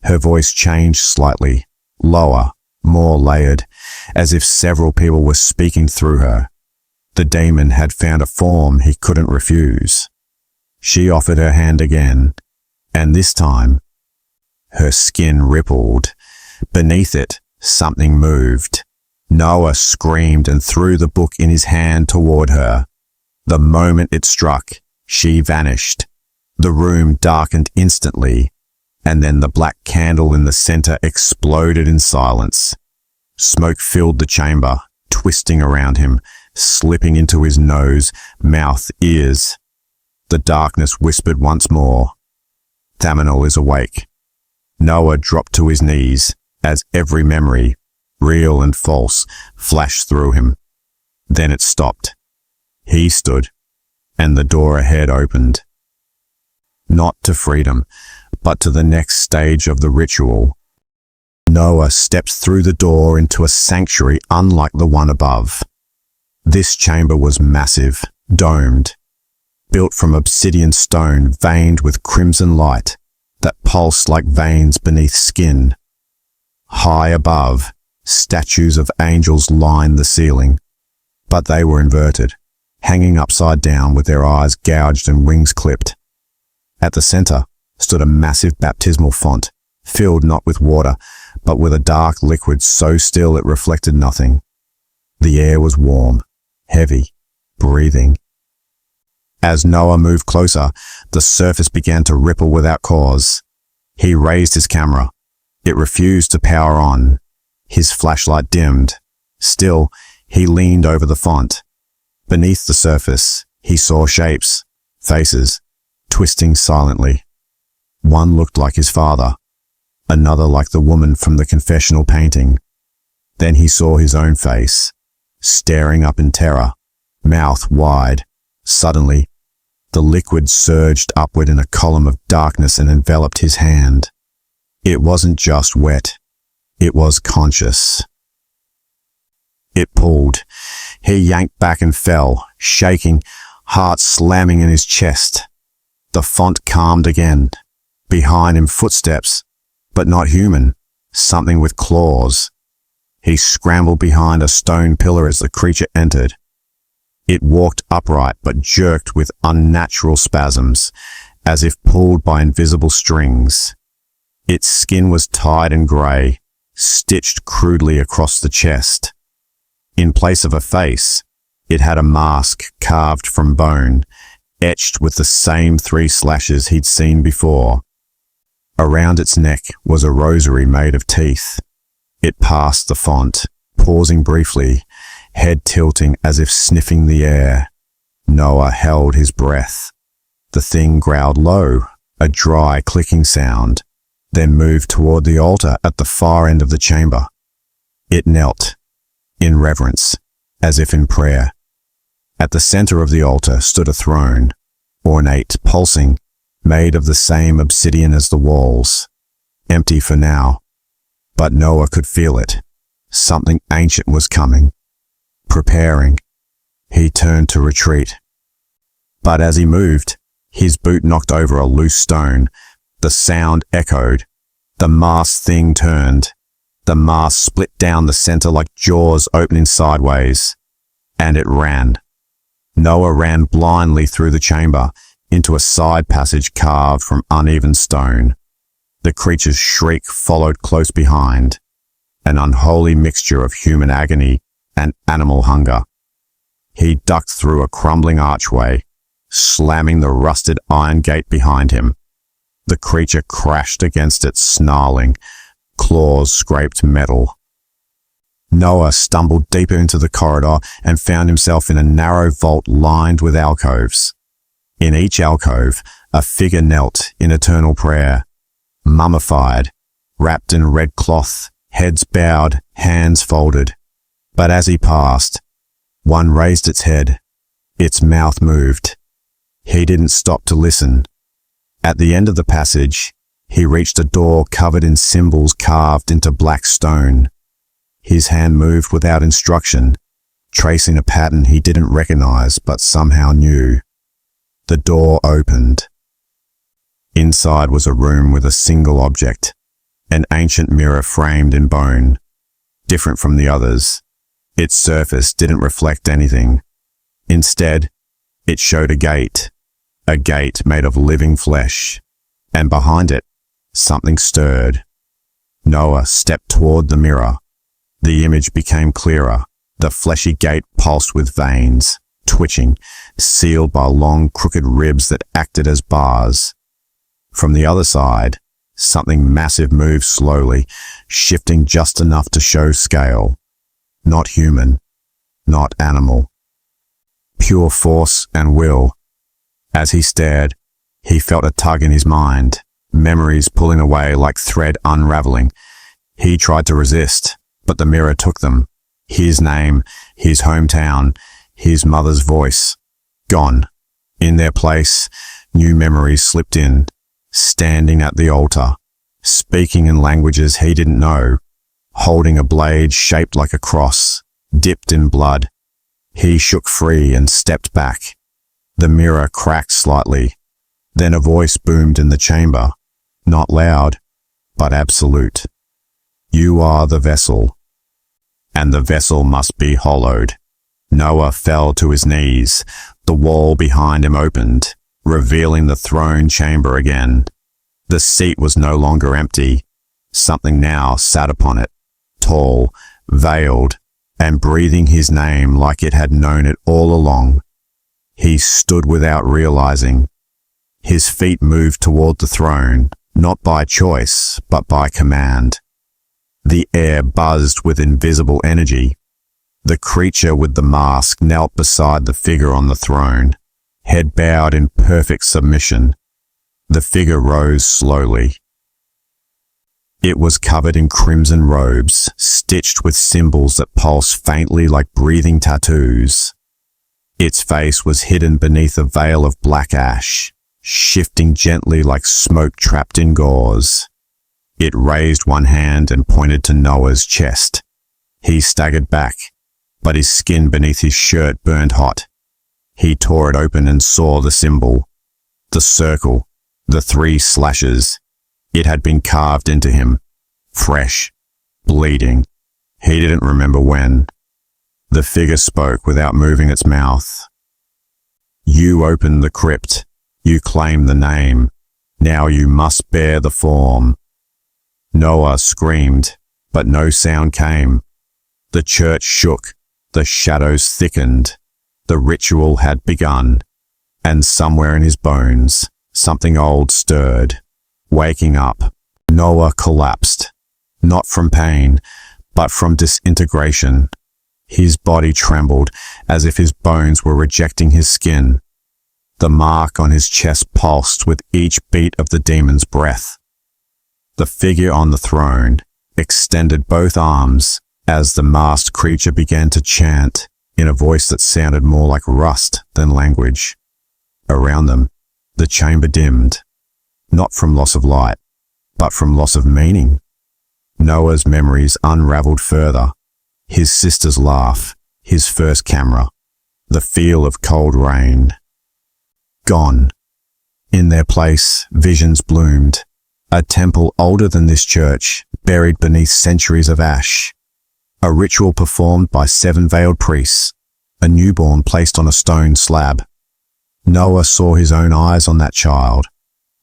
Her voice changed slightly, lower, more layered, as if several people were speaking through her. The demon had found a form he couldn't refuse. She offered her hand again, and this time, her skin rippled. Beneath it, something moved. Noah screamed and threw the book in his hand toward her. The moment it struck, she vanished. The room darkened instantly, and then the black candle in the center exploded in silence. Smoke filled the chamber, twisting around him, slipping into his nose, mouth, ears. The darkness whispered once more. Daminal is awake. Noah dropped to his knees as every memory, real and false, flashed through him. Then it stopped. He stood, and the door ahead opened. Not to freedom, but to the next stage of the ritual. Noah stepped through the door into a sanctuary unlike the one above. This chamber was massive, domed, built from obsidian stone veined with crimson light that pulsed like veins beneath skin. High above, statues of angels lined the ceiling, but they were inverted, hanging upside down with their eyes gouged and wings clipped. At the center stood a massive baptismal font, filled not with water, but with a dark liquid so still it reflected nothing. The air was warm, heavy, breathing. As Noah moved closer, the surface began to ripple without cause. He raised his camera. It refused to power on. His flashlight dimmed. Still, He leaned over the font. Beneath the surface, he saw shapes, faces, twisting silently. One looked like his father, another like the woman from the confessional painting. Then he saw his own face, staring up in terror, mouth wide. Suddenly, the liquid surged upward in a column of darkness and enveloped his hand. It wasn't just wet, it was conscious. It pulled. He yanked back and fell, shaking, heart slamming in his chest. The font calmed again. Behind him, footsteps, but not human, something with claws. He scrambled behind a stone pillar as the creature entered. It walked upright but jerked with unnatural spasms, as if pulled by invisible strings. Its skin was tied and grey, stitched crudely across the chest. In place of a face, it had a mask carved from bone, etched with the same 3 slashes he'd seen before. Around its neck was a rosary made of teeth. It passed the font, pausing briefly, head tilting as if sniffing the air. Noah held his breath. The thing growled low, a dry clicking sound, then moved toward the altar at the far end of the chamber. It knelt, in reverence, as if in prayer. At the center of the altar stood a throne, ornate, pulsing, made of the same obsidian as the walls. Empty for now. But Noah could feel it. Something ancient was coming. Preparing. He turned to retreat. But as he moved, his boot knocked over a loose stone. The sound echoed. The masked thing turned. The mask split down the center like jaws opening sideways. And it ran. Noah ran blindly through the chamber, into a side passage carved from uneven stone. The creature's shriek followed close behind, an unholy mixture of human agony and animal hunger. He ducked through a crumbling archway, slamming the rusted iron gate behind him. The creature crashed against it, snarling. Claws scraped metal. Noah stumbled deeper into the corridor and found himself in a narrow vault lined with alcoves. In each alcove, a figure knelt in eternal prayer, mummified, wrapped in red cloth, heads bowed, hands folded. But as he passed, one raised its head. Its mouth moved. He didn't stop to listen. At the end of the passage, he reached a door covered in symbols carved into black stone. His hand moved without instruction, tracing a pattern he didn't recognize but somehow knew. The door opened. Inside was a room with a single object, an ancient mirror framed in bone. Different from the others, its surface didn't reflect anything. Instead, it showed a gate made of living flesh, and behind it, something stirred. Noah stepped toward the mirror. The image became clearer. The fleshy gate pulsed with veins, twitching, sealed by long crooked ribs that acted as bars. From the other side, something massive moved slowly, shifting just enough to show scale. Not human, not animal. Pure force and will. As he stared, he felt a tug in his mind, memories pulling away like thread unraveling. He tried to resist, but the mirror took them. His name, his hometown, his mother's voice. Gone. In their place, new memories slipped in, standing at the altar, speaking in languages he didn't know, holding a blade shaped like a cross, dipped in blood. He shook free and stepped back. The mirror cracked slightly. Then a voice boomed in the chamber, not loud, but absolute. You are the vessel, and the vessel must be hollowed. Noah fell to his knees. The wall behind him opened, revealing the throne chamber again. The seat was no longer empty. Something now sat upon it, tall, veiled, and breathing his name like it had known it all along. He stood without realizing. His feet moved toward the throne, not by choice, but by command. The air buzzed with invisible energy. The creature with the mask knelt beside the figure on the throne, head bowed in perfect submission. The figure rose slowly. It was covered in crimson robes, stitched with symbols that pulsed faintly like breathing tattoos. Its face was hidden beneath a veil of black ash, shifting gently like smoke trapped in gauze. It raised one hand and pointed to Noah's chest. He staggered back, but his skin beneath his shirt burned hot. He tore it open and saw the symbol, the circle, the 3 slashes. It had been carved into him, fresh, bleeding. He didn't remember when. The figure spoke without moving its mouth. You opened the crypt. You claim the name. Now you must bear the form. Noah screamed, but no sound came. The church shook. The shadows thickened. The ritual had begun. And somewhere in his bones, something old stirred. Waking up, Noah collapsed. Not from pain, but from disintegration. His body trembled as if his bones were rejecting his skin. The mark on his chest pulsed with each beat of the demon's breath. The figure on the throne extended both arms as the masked creature began to chant in a voice that sounded more like rust than language. Around them, the chamber dimmed, not from loss of light, but from loss of meaning. Noah's memories unraveled further. His sister's laugh, his first camera, the feel of cold rain. Gone. In their place, visions bloomed. A temple older than this church, buried beneath centuries of ash. A ritual performed by 7 veiled priests. A newborn placed on a stone slab. Noah saw his own eyes on that child,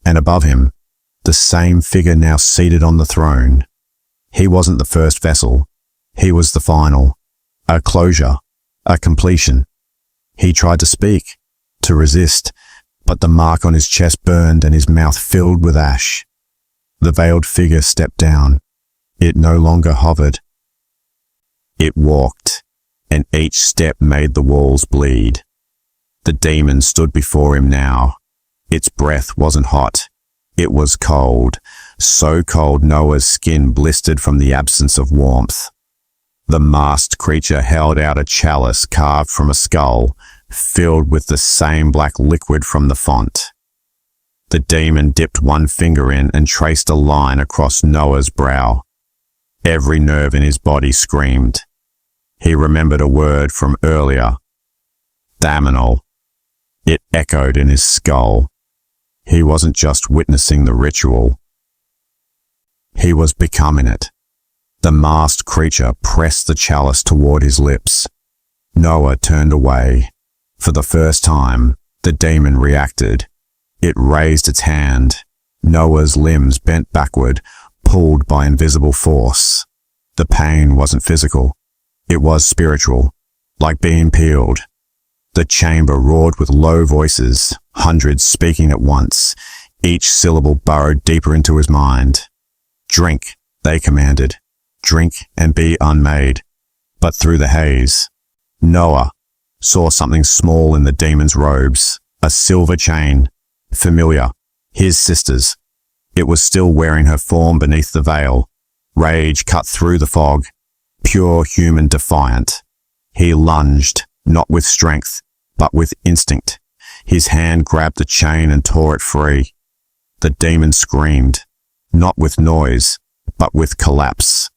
and above him, the same figure now seated on the throne. He wasn't the first vessel. He was the final. A closure. A completion. He tried to speak, to resist, but the mark on his chest burned and his mouth filled with ash. The veiled figure stepped down. It no longer hovered. It walked, and each step made the walls bleed. The demon stood before him now. Its breath wasn't hot. It was cold, so cold Noah's skin blistered from the absence of warmth. The masked creature held out a chalice carved from a skull, filled with the same black liquid from the font. The demon dipped one finger in and traced a line across Noah's brow. Every nerve in his body screamed. He remembered a word from earlier. Daminal. It echoed in his skull. He wasn't just witnessing the ritual. He was becoming it. The masked creature pressed the chalice toward his lips. Noah turned away. For the first time, the demon reacted. It raised its hand. Noah's limbs bent backward, pulled by invisible force. The pain wasn't physical. It was spiritual, like being peeled. The chamber roared with low voices, hundreds speaking at once. Each syllable burrowed deeper into his mind. Drink, they commanded. Drink and be unmade. But through the haze, Noah saw something small in the demon's robes, a silver chain, familiar, his sister's. It was still wearing her form beneath the veil. Rage cut through the fog, pure human defiant. He lunged, not with strength, but with instinct. His hand grabbed the chain and tore it free. The demon screamed, not with noise, but with collapse.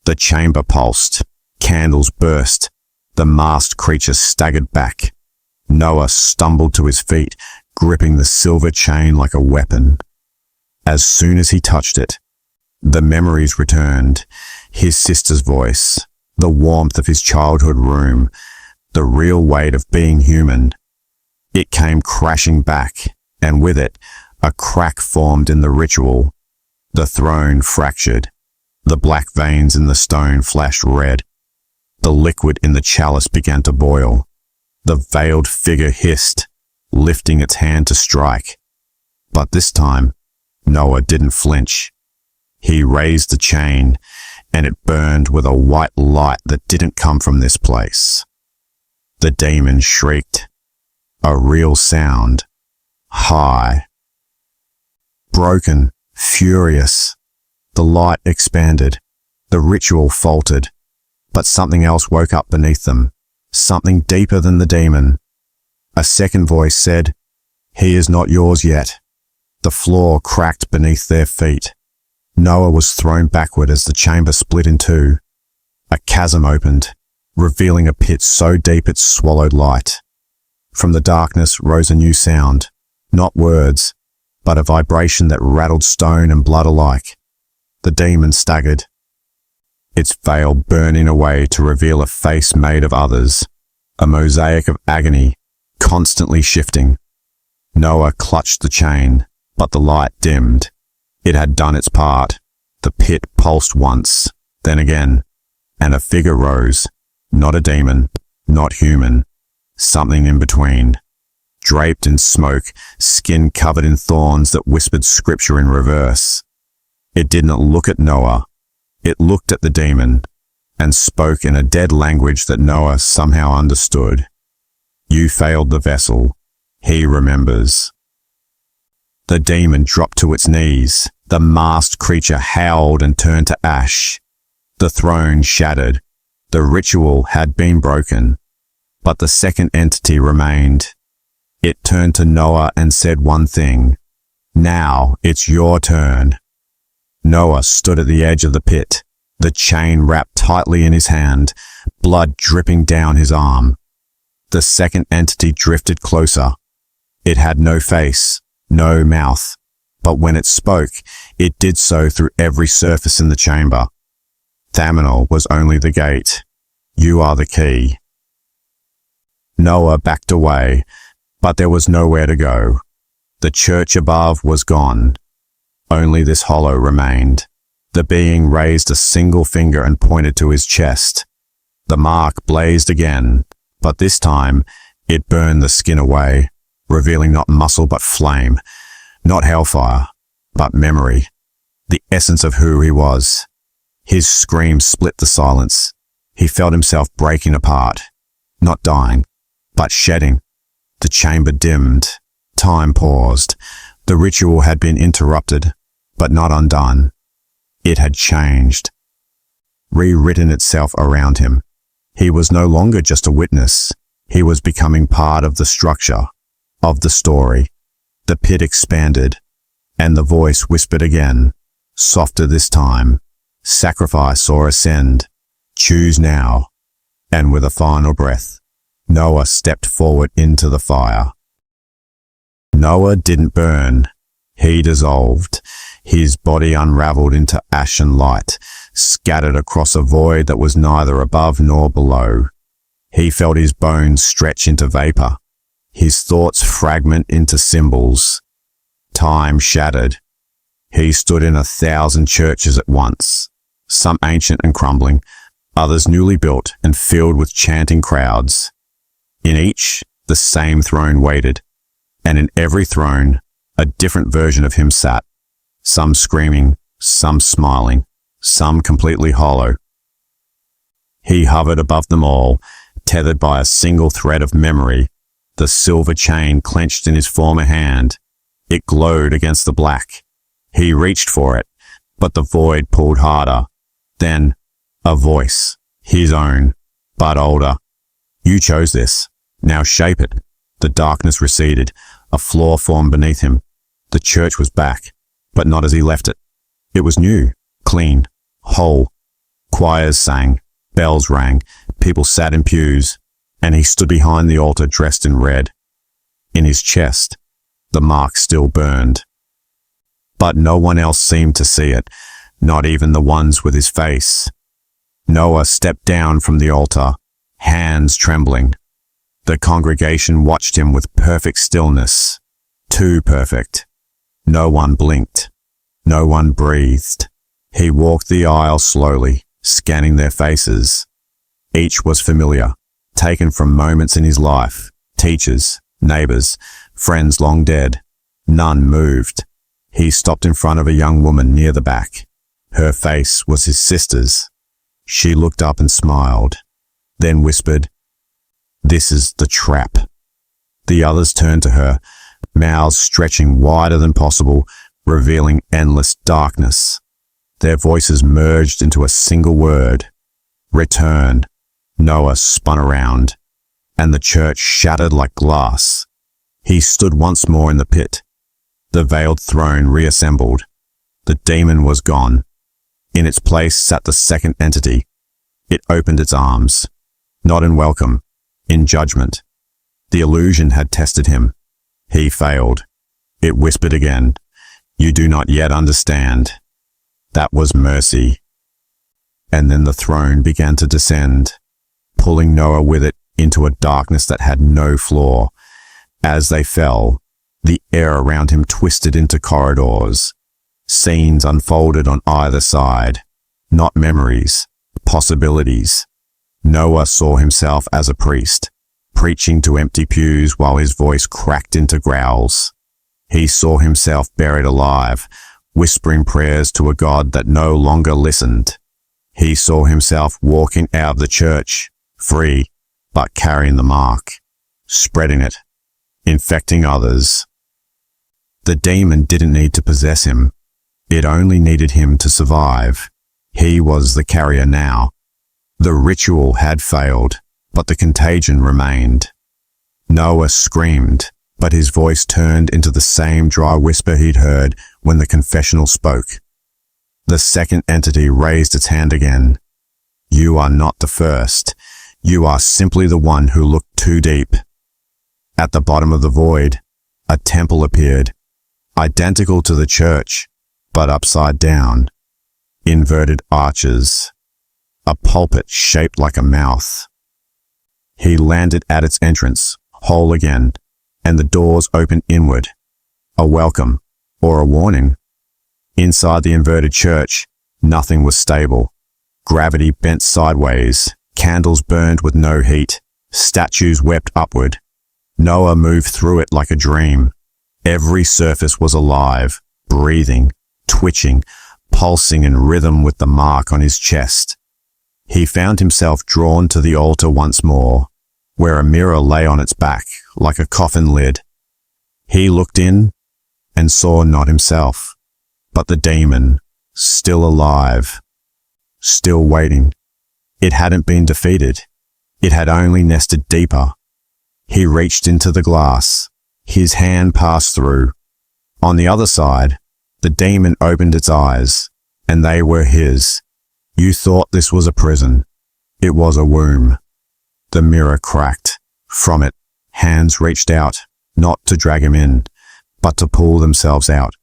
The chamber pulsed. Candles burst. The masked creature staggered back. Noah stumbled to his feet, gripping the silver chain like a weapon. As soon as he touched it, the memories returned. His sister's voice, the warmth of his childhood room, the real weight of being human. It came crashing back, and with it, a crack formed in the ritual. The throne fractured. The black veins in the stone flashed red. The liquid in the chalice began to boil. The veiled figure hissed, lifting its hand to strike. But this time, Noah didn't flinch. He raised the chain, and it burned with a white light that didn't come from this place. The demon shrieked. A real sound. High. Broken. Furious. The light expanded. The ritual faltered. But something else woke up beneath them. Something deeper than the demon. A second voice said, "He is not yours yet." The floor cracked beneath their feet. Noah was thrown backward as the chamber split in two. A chasm opened, revealing a pit so deep it swallowed light. From the darkness rose a new sound, not words, but a vibration that rattled stone and blood alike. The demon staggered, its veil burning away to reveal a face made of others, a mosaic of agony, constantly shifting. Noah clutched the chain, but the light dimmed. It had done its part. The pit pulsed once, then again, and a figure rose, not a demon, not human, something in between. Draped in smoke, skin covered in thorns that whispered scripture in reverse. It did not look at Noah. It looked at the demon, and spoke in a dead language that Noah somehow understood. "You failed the vessel. He remembers." The demon dropped to its knees. The masked creature howled and turned to ash. The throne shattered. The ritual had been broken, but the second entity remained. It turned to Noah and said one thing, "Now it's your turn." Noah stood at the edge of the pit, the chain wrapped tightly in his hand, blood dripping down his arm. The second entity drifted closer. It had no face, no mouth, but when it spoke, it did so through every surface in the chamber. Thaminal was only the gate. You are the key. Noah backed away, but there was nowhere to go. The church above was gone. Only this hollow remained. The being raised a single finger and pointed to his chest. The mark blazed again, but this time it burned the skin away, revealing not muscle but flame, not hellfire, but memory, the essence of who he was. His scream split the silence. He felt himself breaking apart, not dying, but shedding. The chamber dimmed. Time paused. The ritual had been interrupted, but not undone. It had changed, rewritten itself around him. He was no longer just a witness. He was becoming part of the structure, of the story. The pit expanded, and the voice whispered again, softer this time, "Sacrifice or ascend. Choose now." And with a final breath, Noah stepped forward into the fire. Noah didn't burn. He dissolved. His body unraveled into ash and light, scattered across a void that was neither above nor below. He felt his bones stretch into vapor, his thoughts fragment into symbols. Time shattered. He stood in 1,000 churches at once, some ancient and crumbling, others newly built and filled with chanting crowds. In each, the same throne waited, and in every throne, a different version of him sat, some screaming, some smiling, some completely hollow. He hovered above them all, tethered by a single thread of memory, the silver chain clenched in his former hand. It glowed against the black. He reached for it, but the void pulled harder. Then, a voice, his own, but older. "You chose this. Now shape it." The darkness receded. A floor formed beneath him. The church was back, but not as he left it. It was new, clean, whole. Choirs sang, bells rang, people sat in pews, and he stood behind the altar dressed in red. In his chest, the mark still burned. But no one else seemed to see it, not even the ones with his face. Noah stepped down from the altar, hands trembling. The congregation watched him with perfect stillness, too perfect. No one blinked. No one breathed. He walked the aisle slowly, scanning their faces. Each was familiar, taken from moments in his life, teachers, neighbors, friends long dead. None moved. He stopped in front of a young woman near the back. Her face was his sister's. She looked up and smiled, then whispered, "This is the trap." The others turned to her, mouths stretching wider than possible, revealing endless darkness. Their voices merged into a single word: return. Noah spun around, and the church shattered like glass. He stood once more in the pit. The veiled throne reassembled. The demon was gone. In its place sat the second entity. It opened its arms, not in welcome, in judgment. The illusion had tested him. He failed. It whispered again, "You do not yet understand." That was mercy. And then the throne began to descend, pulling Noah with it into a darkness that had no floor. As they fell, the air around him twisted into corridors. Scenes unfolded on either side, not memories, possibilities. Noah saw himself as a priest, preaching to empty pews while his voice cracked into growls. He saw himself buried alive, whispering prayers to a God that no longer listened. He saw himself walking out of the church, free, but carrying the mark, spreading it, infecting others. The demon didn't need to possess him. It only needed him to survive. He was the carrier now. The ritual had failed, but the contagion remained. Noah screamed, but his voice turned into the same dry whisper he'd heard when the confessional spoke. The second entity raised its hand again. "You are not the first. You are simply the one who looked too deep." At the bottom of the void, a temple appeared, identical to the church, but upside down. Inverted arches. A pulpit shaped like a mouth. He landed at its entrance, whole again, and the doors opened inward. A welcome, or a warning. Inside the inverted church, nothing was stable. Gravity bent sideways, candles burned with no heat, statues wept upward. Noah moved through it like a dream. Every surface was alive, breathing, twitching, pulsing in rhythm with the mark on his chest. He found himself drawn to the altar once more, where a mirror lay on its back like a coffin lid. He looked in and saw not himself, but the demon, still alive, still waiting. It hadn't been defeated. It had only nested deeper. He reached into the glass. His hand passed through. On the other side, the demon opened its eyes, and they were his. You thought this was a prison. It was a womb. The mirror cracked. From it, hands reached out, not to drag him in, but to pull themselves out.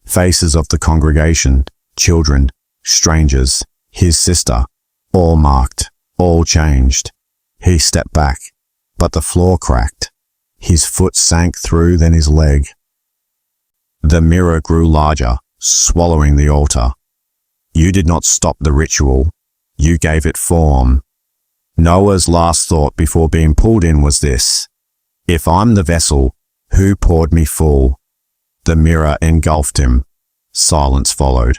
Faces of the congregation, children, strangers, his sister, all marked, all changed. He stepped back, but the floor cracked. His foot sank through, then his leg. The mirror grew larger, swallowing the altar. You did not stop the ritual. You gave it form. Noah's last thought before being pulled in was this: if I'm the vessel, who poured me full? The mirror engulfed him. Silence followed.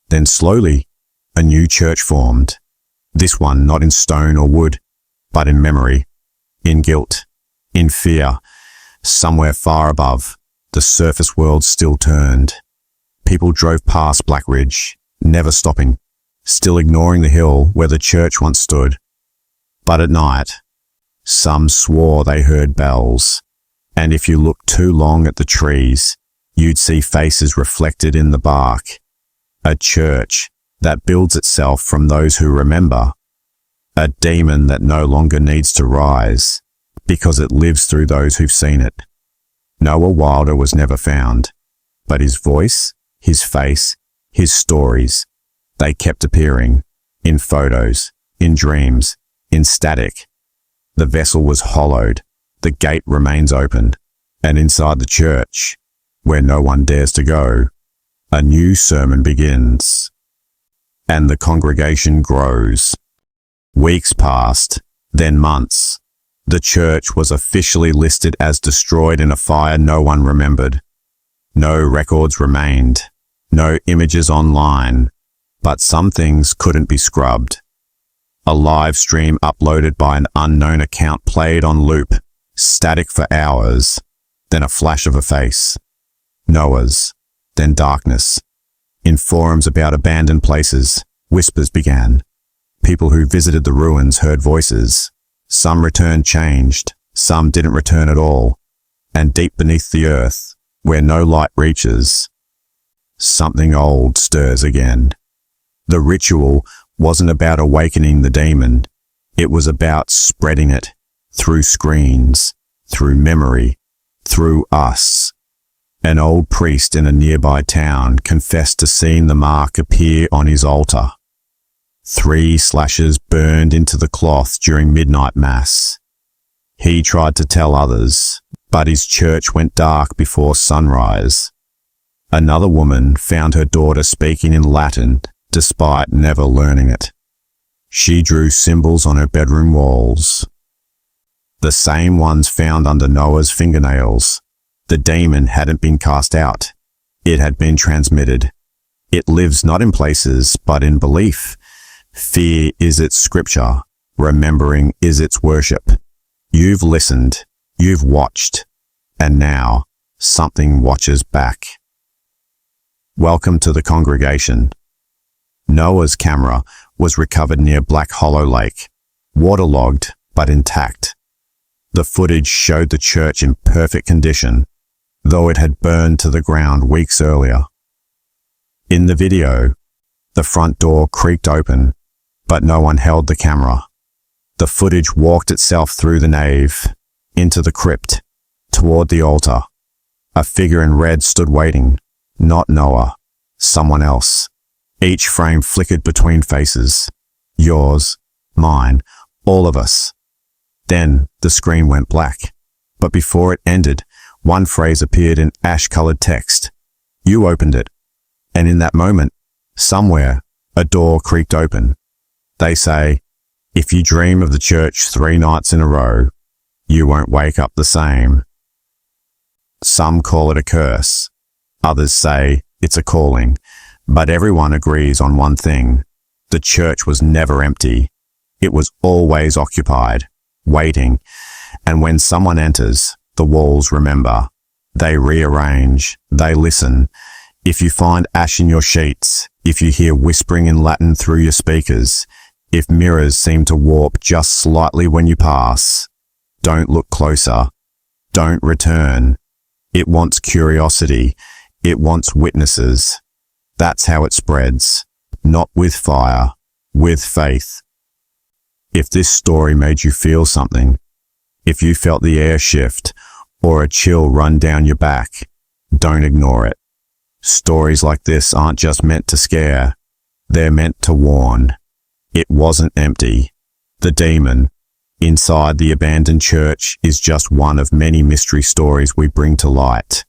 Then slowly, a new church formed. This one not in stone or wood, but in memory, in guilt, in fear. Somewhere far above, the surface world still turned. People drove past Black Ridge, never stopping, still ignoring the hill where the church once stood. But at night, some swore they heard bells, and if you looked too long at the trees, you'd see faces reflected in the bark. A church that builds itself from those who remember. A demon that no longer needs to rise, because it lives through those who've seen it. Noah Wilder was never found, but his voice, his face, his stories, they kept appearing, in photos, in dreams, in static. The vessel was hollowed, the gate remains open, and inside the church, where no one dares to go, a new sermon begins. And the congregation grows. Weeks passed, then months. The church was officially listed as destroyed in a fire no one remembered. No records remained, no images online, But some things couldn't be scrubbed. A live stream uploaded by an unknown account played on loop, static for hours, then a flash of a face. Noah's, then darkness. In forums about abandoned places, whispers began. People who visited the ruins heard voices. Some returned changed, some didn't return at all. And deep beneath the earth, where no light reaches, something old stirs again. The ritual wasn't about awakening the demon. It was about spreading it through screens, through memory, through us. An old priest in a nearby town confessed to seeing the mark appear on his altar. 3 slashes burned into the cloth during midnight mass. He tried to tell others, but his church went dark before sunrise. Another woman found her daughter speaking in Latin despite never learning it. She drew symbols on her bedroom walls. The same ones found under Noah's fingernails. The demon hadn't been cast out. It had been transmitted. It lives not in places, but in belief. Fear is its scripture. Remembering is its worship. You've listened. You've watched. And now, something watches back. Welcome to the congregation. Noah's camera was recovered near Black Hollow Lake, waterlogged but intact. The footage showed the church in perfect condition, though it had burned to the ground weeks earlier. In the video, the front door creaked open, but no one held the camera. The footage walked itself through the nave, into the crypt, toward the altar. A figure in red stood waiting, not Noah, someone else. Each frame flickered between faces. Yours, mine, all of us. Then the screen went black. But before it ended, one phrase appeared in ash-colored text. You opened it. And in that moment, somewhere, a door creaked open. They say, if you dream of the church 3 nights in a row, you won't wake up the same. Some call it a curse. Others say it's a calling. But everyone agrees on one thing. The church was never empty. It was always occupied, waiting. And when someone enters, the walls remember. They rearrange. They listen. If you find ash in your sheets, if you hear whispering in Latin through your speakers, if mirrors seem to warp just slightly when you pass, don't look closer. Don't return. It wants curiosity. It wants witnesses. That's how it spreads. Not with fire, with faith. If this story made you feel something, if you felt the air shift or a chill run down your back, don't ignore it. Stories like this aren't just meant to scare. They're meant to warn. It wasn't empty. The demon inside the abandoned church is just one of many mystery stories we bring to light.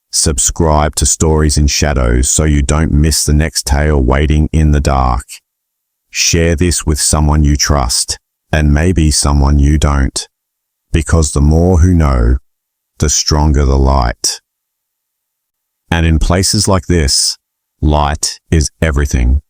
Subscribe to Stories in Shadows so you don't miss the next tale waiting in the dark. Share this with someone you trust, and maybe someone you don't. Because the more who know, the stronger the light. And in places like this, light is everything.